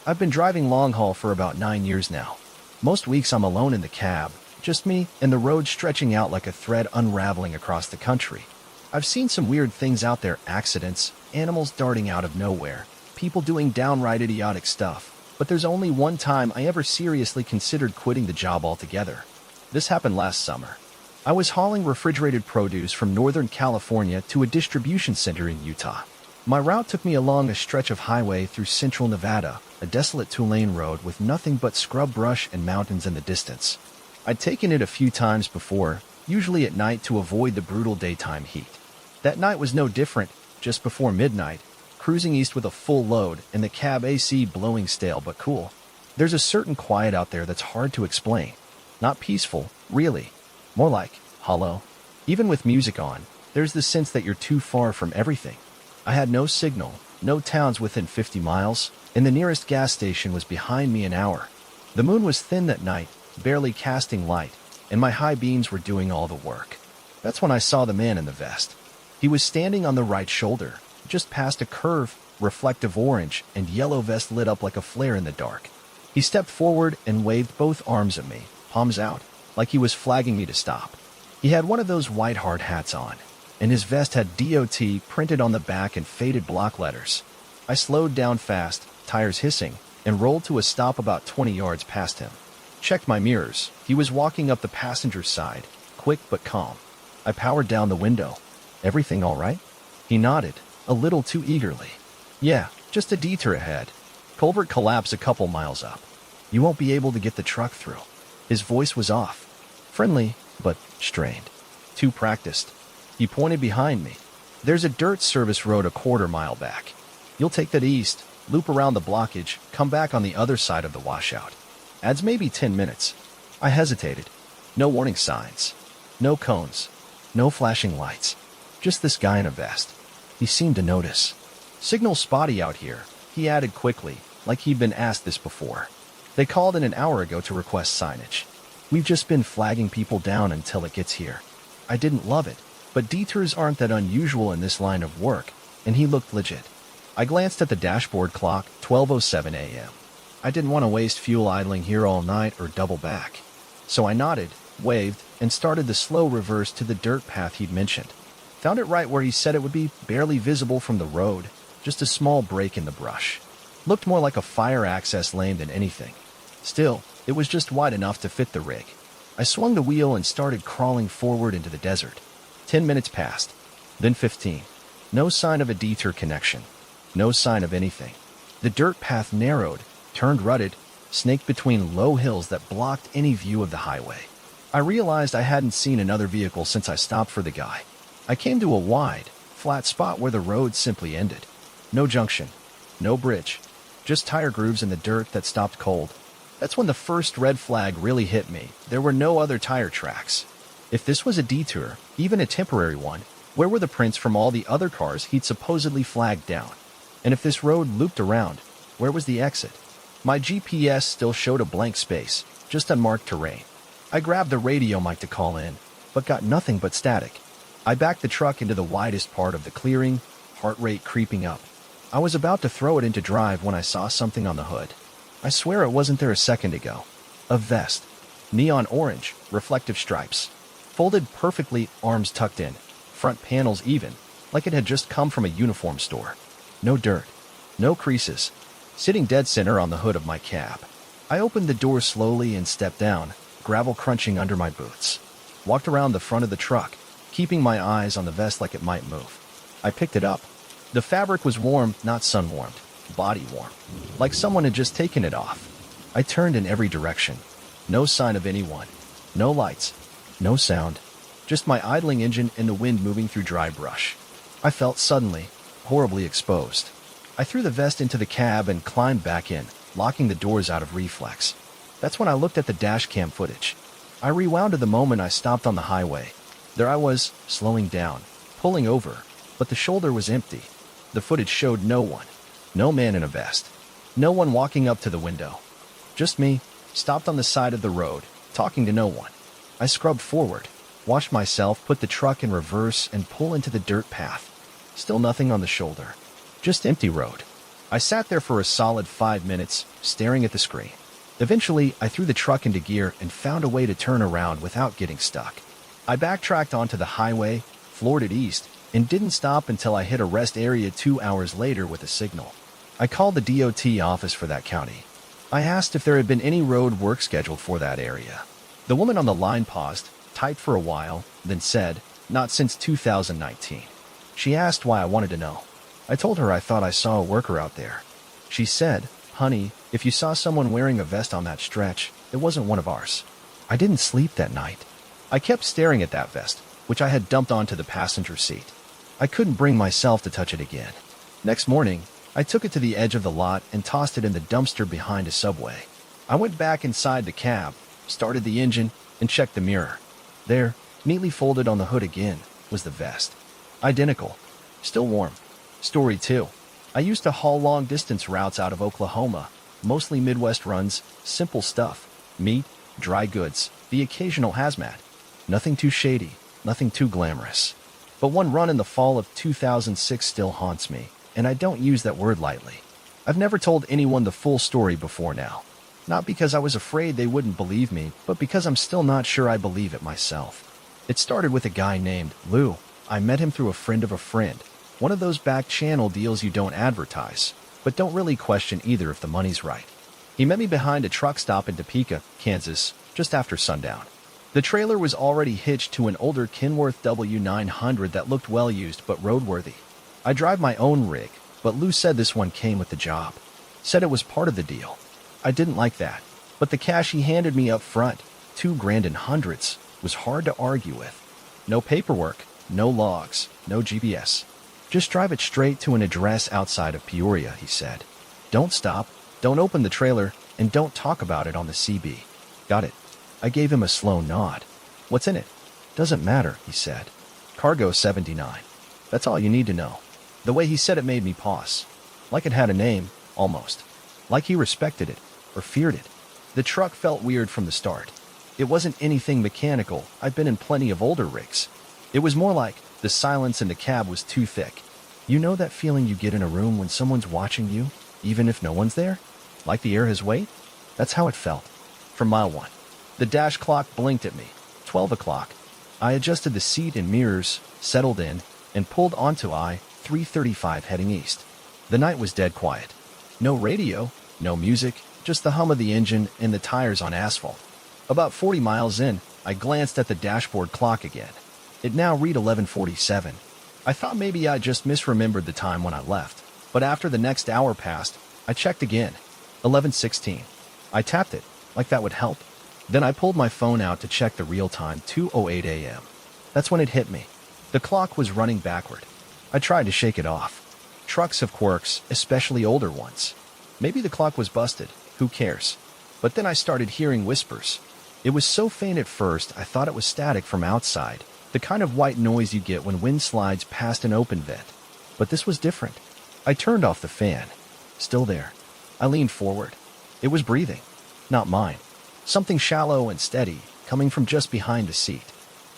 I've been driving long haul for about 9 years now. Most weeks I'm alone in the cab, just me and the road stretching out like a thread unraveling across the country. I've seen some weird things out there, accidents, animals darting out of nowhere, people doing downright idiotic stuff. But there's only one time I ever seriously considered quitting the job altogether. This happened last summer. I was hauling refrigerated produce from Northern California to a distribution center in Utah. My route took me along a stretch of highway through central Nevada, a desolate two-lane road with nothing but scrub brush and mountains in the distance. I'd taken it a few times before, usually at night to avoid the brutal daytime heat. That night was no different, just before midnight, cruising east with a full load and the cab AC blowing stale but cool. There's a certain quiet out there that's hard to explain. Not peaceful, really. More like hollow. Even with music on, there's the sense that you're too far from everything. I had no signal, no towns within 50 miles, and the nearest gas station was behind me an hour. The moon was thin that night, barely casting light, and my high beams were doing all the work. That's when I saw the man in the vest. He was standing on the right shoulder, just past a curve, reflective orange and yellow vest lit up like a flare in the dark. He stepped forward and waved both arms at me, palms out, like he was flagging me to stop. He had one of those white hard hats on, and his vest had DOT printed on the back in faded block letters. I slowed down fast, tires hissing, and rolled to a stop about 20 yards past him. Checked my mirrors. He was walking up the passenger side, quick but calm. I powered down the window. "Everything all right?" He nodded, a little too eagerly. "Yeah, just a detour ahead. Culvert collapse a couple miles up. You won't be able to get the truck through." His voice was off. Friendly, but strained. Too practiced. He pointed behind me. "There's a dirt service road a quarter-mile back. You'll take that east, loop around the blockage, come back on the other side of the washout. Adds maybe 10 minutes. I hesitated. No warning signs. No cones. No flashing lights. Just this guy in a vest. He seemed to notice. "Signal spotty out here," he added quickly, like he'd been asked this before. "They called in an hour ago to request signage. We've just been flagging people down until it gets here." I didn't love it, but detours aren't that unusual in this line of work, and he looked legit. I glanced at the dashboard clock, 12:07 a.m. I didn't want to waste fuel idling here all night or double back. So I nodded, waved, and started the slow reverse to the dirt path he'd mentioned. Found it right where he said it would be, barely visible from the road, just a small break in the brush. Looked more like a fire access lane than anything. Still, it was just wide enough to fit the rig. I swung the wheel and started crawling forward into the desert. 10 minutes passed, then 15. No sign of a detour connection. No sign of anything. The dirt path narrowed, turned rutted, snaked between low hills that blocked any view of the highway. I realized I hadn't seen another vehicle since I stopped for the guy. I came to a wide, flat spot where the road simply ended. No junction, no bridge, just tire grooves in the dirt that stopped cold. That's when the first red flag really hit me. There were no other tire tracks. If this was a detour, even a temporary one, where were the prints from all the other cars he'd supposedly flagged down? And if this road looped around, where was the exit? My GPS still showed a blank space, just unmarked terrain. I grabbed the radio mic to call in, but got nothing but static. I backed the truck into the widest part of the clearing, heart rate creeping up. I was about to throw it into drive when I saw something on the hood. I swear it wasn't there a second ago. A vest. Neon orange, reflective stripes. Folded perfectly, arms tucked in. Front panels even, like it had just come from a uniform store. No dirt. No creases. Sitting dead center on the hood of my cab. I opened the door slowly and stepped down, gravel crunching under my boots. Walked around the front of the truck, keeping my eyes on the vest like it might move. I picked it up. The fabric was warm, not sun-warmed, body warm, like someone had just taken it off. I turned in every direction. No sign of anyone. No lights. No sound. Just my idling engine and the wind moving through dry brush. I felt suddenly, horribly exposed. I threw the vest into the cab and climbed back in, locking the doors out of reflex. That's when I looked at the dash cam footage. I rewound to the moment I stopped on the highway. There I was, slowing down, pulling over, but the shoulder was empty. The footage showed no one. No man in a vest. No one walking up to the window. Just me, stopped on the side of the road, talking to no one. I scrubbed forward, washed myself, put the truck in reverse, and pulled into the dirt path. Still nothing on the shoulder. Just empty road. I sat there for a solid 5 minutes, staring at the screen. Eventually, I threw the truck into gear and found a way to turn around without getting stuck. I backtracked onto the highway, floored it east, and didn't stop until I hit a rest area 2 hours later with a signal. I called the DOT office for that county. I asked if there had been any road work scheduled for that area. The woman on the line paused, typed for a while, then said, "Not since 2019. She asked why I wanted to know. I told her I thought I saw a worker out there. She said, "Honey, if you saw someone wearing a vest on that stretch, it wasn't one of ours." I didn't sleep that night. I kept staring at that vest, which I had dumped onto the passenger seat. I couldn't bring myself to touch it again. Next morning, I took it to the edge of the lot and tossed it in the dumpster behind a Subway. I went back inside the cab, started the engine, and checked the mirror. There, neatly folded on the hood again, was the vest. Identical. Still warm. Story 2. I used to haul long-distance routes out of Oklahoma, mostly Midwest runs, simple stuff. Meat, dry goods, the occasional hazmat. Nothing too shady, nothing too glamorous. But one run in the fall of 2006 still haunts me, and I don't use that word lightly. I've never told anyone the full story before now. Not because I was afraid they wouldn't believe me, but because I'm still not sure I believe it myself. It started with a guy named Lou. I met him through a friend of a friend. One of those back channel deals you don't advertise, but don't really question either if the money's right. He met me behind a truck stop in Topeka, Kansas, just after sundown. The trailer was already hitched to an older Kenworth W900 that looked well used but roadworthy. I drive my own rig, but Lou said this one came with the job. Said it was part of the deal. I didn't like that, but the cash he handed me up front, $2,000 in hundreds, was hard to argue with. No paperwork, no logs, no GPS. Just drive it straight to an address outside of Peoria, he said. Don't stop, don't open the trailer, and don't talk about it on the CB. Got it. I gave him a slow nod. What's in it? Doesn't matter, he said. Cargo 79. That's all you need to know. The way he said it made me pause. Like it had a name, almost. Like he respected it, or feared it. The truck felt weird from the start. It wasn't anything mechanical. I've been in plenty of older rigs. It was more like the silence in the cab was too thick. You know that feeling you get in a room when someone's watching you, even if no one's there? Like the air has weight? That's how it felt. From mile one. The dash clock blinked at me. 12 o'clock. I adjusted the seat and mirrors, settled in, and pulled onto I-335 heading east. The night was dead quiet. No radio, no music, just the hum of the engine and the tires on asphalt. About 40 miles in, I glanced at the dashboard clock again. It now read 11:47. I thought maybe I just misremembered the time when I left, but after the next hour passed, I checked again. 11:16. I tapped it, like that would help. Then I pulled my phone out to check the real time, 2:08 a.m. That's when it hit me. The clock was running backward. I tried to shake it off. Trucks have quirks, especially older ones. Maybe the clock was busted, who cares? But then I started hearing whispers. It was so faint at first I thought it was static from outside, the kind of white noise you get when wind slides past an open vent. But this was different. I turned off the fan. Still there. I leaned forward. It was breathing. Not mine. Something shallow and steady, coming from just behind the seat.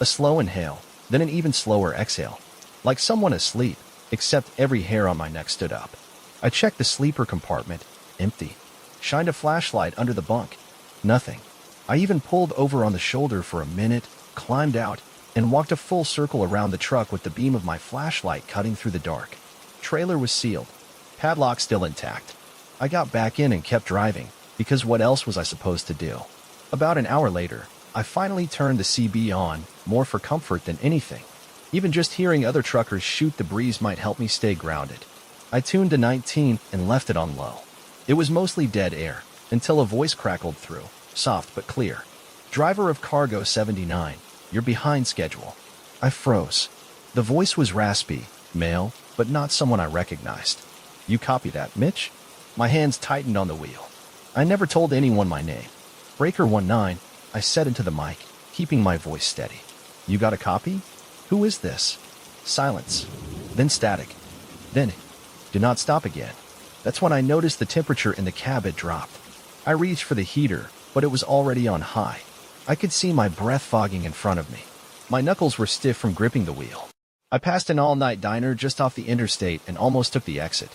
A slow inhale, then an even slower exhale. Like someone asleep, except every hair on my neck stood up. I checked the sleeper compartment. Empty. Shined a flashlight under the bunk. Nothing. I even pulled over on the shoulder for a minute, climbed out, and walked a full circle around the truck with the beam of my flashlight cutting through the dark. Trailer was sealed. Padlock still intact. I got back in and kept driving, because what else was I supposed to do? About an hour later, I finally turned the CB on, more for comfort than anything. Even just hearing other truckers shoot the breeze might help me stay grounded. I tuned to 19 and left it on low. It was mostly dead air, until a voice crackled through, soft but clear. Driver of Cargo 79, you're behind schedule. I froze. The voice was raspy, male, but not someone I recognized. You copy that, Mitch? My hands tightened on the wheel. I never told anyone my name. Breaker 19, I said into the mic, keeping my voice steady. You got a copy? Who is this? Silence. Then static. Then, do not stop again. That's when I noticed the temperature in the cab had dropped. I reached for the heater, but it was already on high. I could see my breath fogging in front of me. My knuckles were stiff from gripping the wheel. I passed an all-night diner just off the interstate and almost took the exit.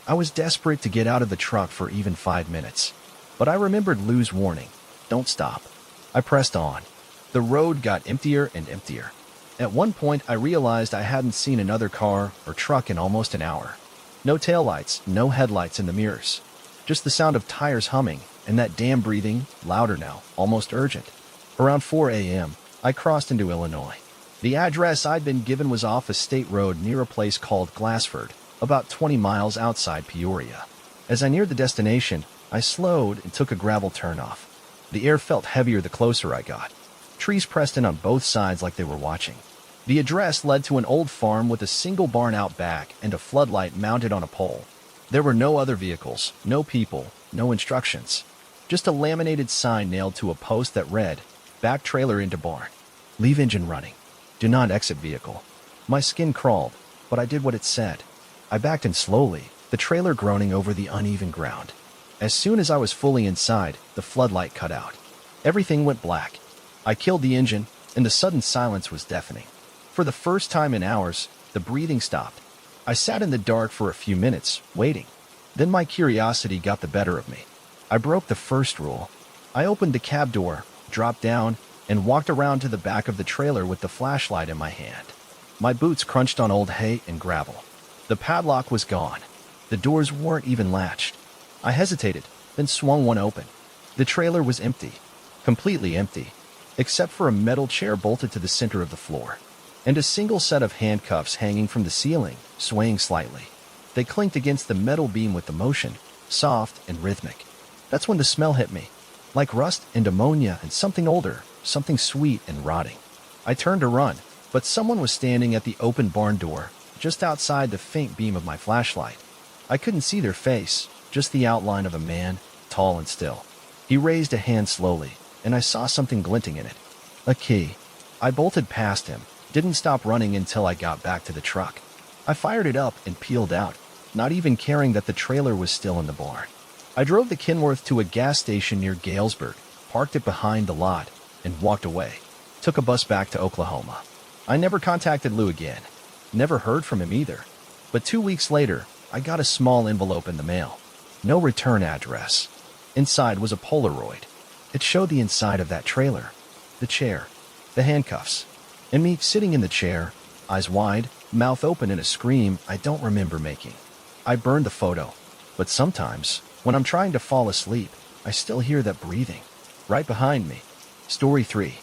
I was desperate to get out of the truck for even 5 minutes. But I remembered Lou's warning, don't stop. I pressed on. The road got emptier and emptier. At one point, I realized I hadn't seen another car or truck in almost an hour. No taillights, no headlights in the mirrors. Just the sound of tires humming, and that damn breathing, louder now, almost urgent. Around 4 a.m., I crossed into Illinois. The address I'd been given was off a state road near a place called Glassford, about 20 miles outside Peoria. As I neared the destination, I slowed and took a gravel turnoff. The air felt heavier the closer I got. Trees pressed in on both sides like they were watching. The address led to an old farm with a single barn out back and a floodlight mounted on a pole. There were no other vehicles, no people, no instructions. Just a laminated sign nailed to a post that read, "Back trailer into barn. Leave engine running. Do not exit vehicle." My skin crawled, but I did what it said. I backed in slowly, the trailer groaning over the uneven ground. As soon as I was fully inside, the floodlight cut out. Everything went black. I killed the engine, and the sudden silence was deafening. For the first time in hours, the breathing stopped. I sat in the dark for a few minutes, waiting. Then my curiosity got the better of me. I broke the first rule. I opened the cab door, dropped down, and walked around to the back of the trailer with the flashlight in my hand. My boots crunched on old hay and gravel. The padlock was gone. The doors weren't even latched. I hesitated, then swung one open. The trailer was empty, completely empty, except for a metal chair bolted to the center of the floor, and a single set of handcuffs hanging from the ceiling, swaying slightly. They clinked against the metal beam with the motion, soft and rhythmic. That's when the smell hit me, like rust and ammonia and something older, something sweet and rotting. I turned to run, but someone was standing at the open barn door, just outside the faint beam of my flashlight. I couldn't see their face, just the outline of a man, tall and still. He raised a hand slowly, and I saw something glinting in it. A key. I bolted past him, didn't stop running until I got back to the truck. I fired it up and peeled out, not even caring that the trailer was still in the barn. I drove the Kenworth to a gas station near Galesburg, parked it behind the lot, and walked away. Took a bus back to Oklahoma. I never contacted Lou again. Never heard from him either. But 2 weeks later, I got a small envelope in the mail. No return address. Inside was a Polaroid. It showed the inside of that trailer, the chair, the handcuffs, and me sitting in the chair, eyes wide, mouth open in a scream I don't remember making. I burned the photo, but sometimes, when I'm trying to fall asleep, I still hear that breathing. Right behind me. Story 3.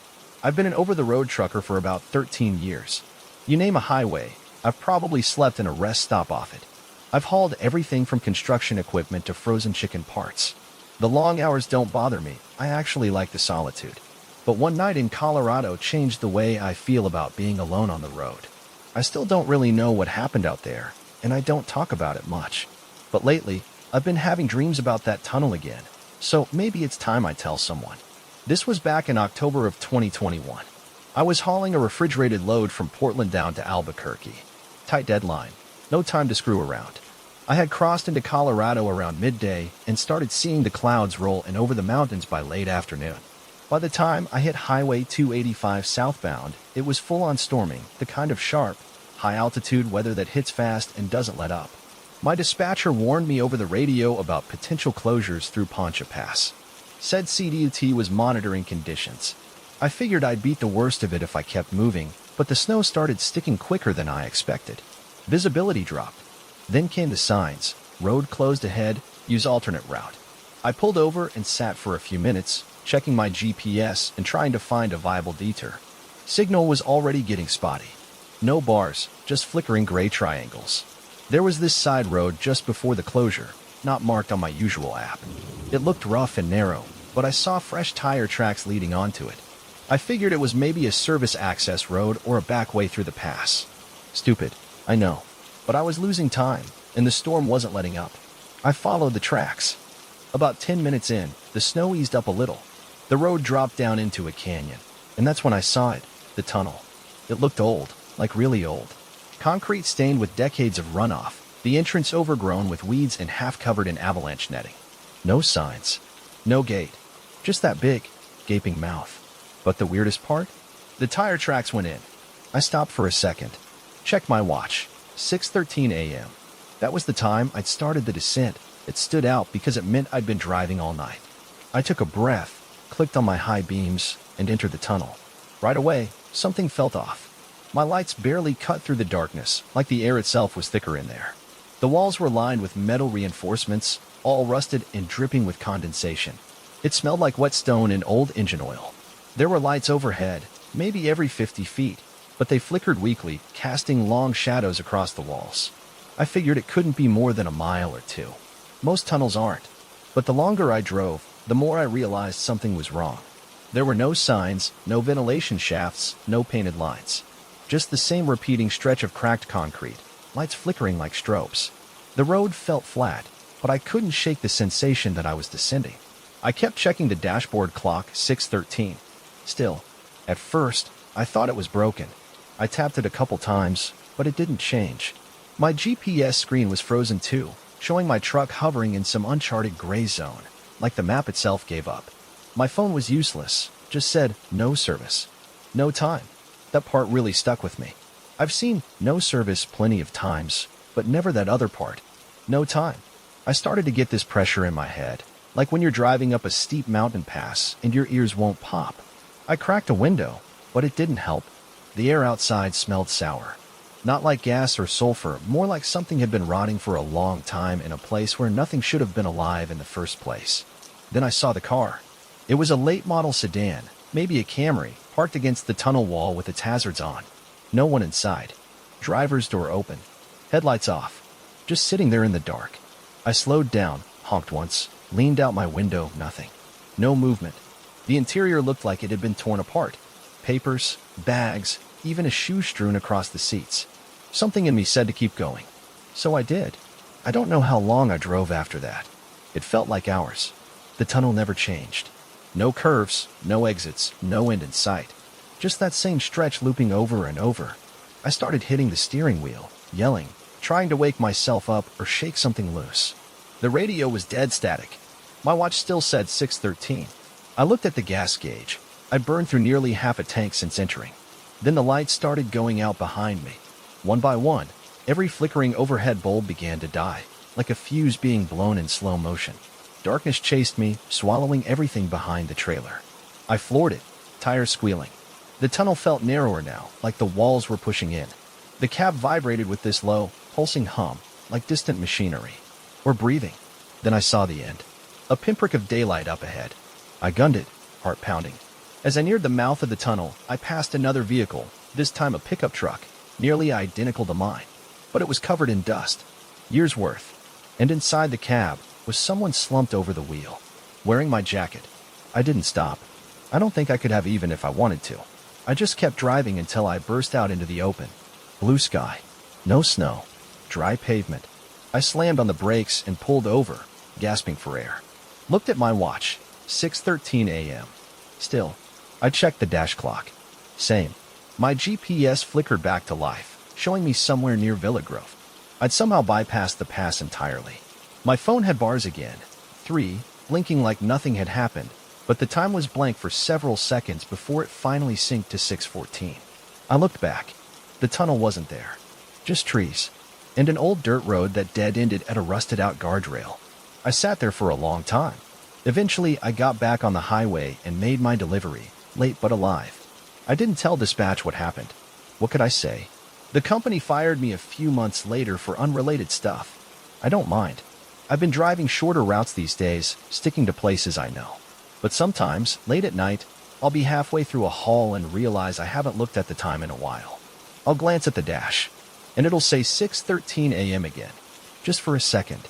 I've been an over-the-road trucker for about 13 years. You name a highway, I've probably slept in a rest stop off it. I've hauled everything from construction equipment to frozen chicken parts. The long hours don't bother me, I actually like the solitude. But one night in Colorado changed the way I feel about being alone on the road. I still don't really know what happened out there, and I don't talk about it much. But lately, I've been having dreams about that tunnel again, so maybe it's time I tell someone. This was back in October of 2021. I was hauling a refrigerated load from Portland down to Albuquerque. Tight deadline, no time to screw around. I had crossed into Colorado around midday and started seeing the clouds roll in over the mountains by late afternoon. By the time I hit Highway 285 southbound, it was full-on storming, the kind of sharp, high-altitude weather that hits fast and doesn't let up. My dispatcher warned me over the radio about potential closures through Poncha Pass. Said CDUT was monitoring conditions. I figured I'd beat the worst of it if I kept moving, but the snow started sticking quicker than I expected. Visibility dropped. Then came the signs. Road closed ahead, use alternate route. I pulled over and sat for a few minutes, checking my GPS and trying to find a viable detour. Signal was already getting spotty. No bars, just flickering gray triangles. There was this side road just before the closure, not marked on my usual app. It looked rough and narrow, but I saw fresh tire tracks leading onto it. I figured it was maybe a service access road or a back way through the pass. Stupid, I know, but I was losing time, and the storm wasn't letting up. I followed the tracks. About 10 minutes in, the snow eased up a little. The road dropped down into a canyon, and that's when I saw it, the tunnel. It looked old, like really old. Concrete stained with decades of runoff, the entrance overgrown with weeds and half covered in avalanche netting. No signs. No gate. Just that big, gaping mouth. But the weirdest part? The tire tracks went in. I stopped for a second. Checked my watch. 6:13 a.m. That was the time I'd started the descent. It stood out because it meant I'd been driving all night. I took a breath, clicked on my high beams, and entered the tunnel. Right away, something felt off. My lights barely cut through the darkness, like the air itself was thicker in there. The walls were lined with metal reinforcements, all rusted and dripping with condensation. It smelled like wet stone and old engine oil. There were lights overhead, maybe every 50 feet, but they flickered weakly, casting long shadows across the walls. I figured it couldn't be more than a mile or two. Most tunnels aren't. But the longer I drove, the more I realized something was wrong. There were no signs, no ventilation shafts, no painted lines. Just the same repeating stretch of cracked concrete, lights flickering like strobes. The road felt flat, but I couldn't shake the sensation that I was descending. I kept checking the dashboard clock, 6:13. Still, at first, I thought it was broken. I tapped it a couple times, but it didn't change. My GPS screen was frozen too, showing my truck hovering in some uncharted gray zone, like the map itself gave up. My phone was useless, just said, no service. No time. That part really stuck with me. I've seen no service plenty of times, but never that other part. No time. I started to get this pressure in my head, like when you're driving up a steep mountain pass and your ears won't pop. I cracked a window, but it didn't help. The air outside smelled sour. Not like gas or sulfur, more like something had been rotting for a long time in a place where nothing should have been alive in the first place. Then I saw the car. It was a late-model sedan, maybe a Camry, parked against the tunnel wall with its hazards on. No one inside. Driver's door open. Headlights off. Just sitting there in the dark. I slowed down, honked once, leaned out my window, nothing. No movement. The interior looked like it had been torn apart. Papers, bags, even a shoe strewn across the seats. Something in me said to keep going. So I did. I don't know how long I drove after that. It felt like hours. The tunnel never changed. No curves, no exits, no end in sight. Just that same stretch looping over and over. I started hitting the steering wheel, yelling, trying to wake myself up or shake something loose. The radio was dead static. My watch still said 6:13. I looked at the gas gauge. I'd burned through nearly half a tank since entering. Then the lights started going out behind me. One by one, every flickering overhead bulb began to die, like a fuse being blown in slow motion. Darkness chased me, swallowing everything behind the trailer. I floored it, tires squealing. The tunnel felt narrower now, like the walls were pushing in. The cab vibrated with this low, pulsing hum, like distant machinery. Or breathing. Then I saw the end. A pinprick of daylight up ahead. I gunned it, heart pounding. As I neared the mouth of the tunnel, I passed another vehicle, this time a pickup truck, nearly identical to mine. But it was covered in dust. Years' worth. And inside the cab was someone slumped over the wheel, wearing my jacket. I didn't stop. I don't think I could have even if I wanted to. I just kept driving until I burst out into the open. Blue sky. No snow. Dry pavement. I slammed on the brakes and pulled over, gasping for air. Looked at my watch. 6:13 a.m. Still, I checked the dash clock. Same. My GPS flickered back to life, showing me somewhere near Villa Grove. I'd somehow bypassed the pass entirely. My phone had bars again. 3, blinking like nothing had happened, but the time was blank for several seconds before it finally synced to 6:14. I looked back. The tunnel wasn't there. Just trees. And an old dirt road that dead-ended at a rusted-out guardrail. I sat there for a long time. Eventually, I got back on the highway and made my delivery, late but alive. I didn't tell dispatch what happened. What could I say? The company fired me a few months later for unrelated stuff. I don't mind. I've been driving shorter routes these days, sticking to places I know. But sometimes, late at night, I'll be halfway through a haul and realize I haven't looked at the time in a while. I'll glance at the dash, and it'll say 6:13 a.m. again, just for a second.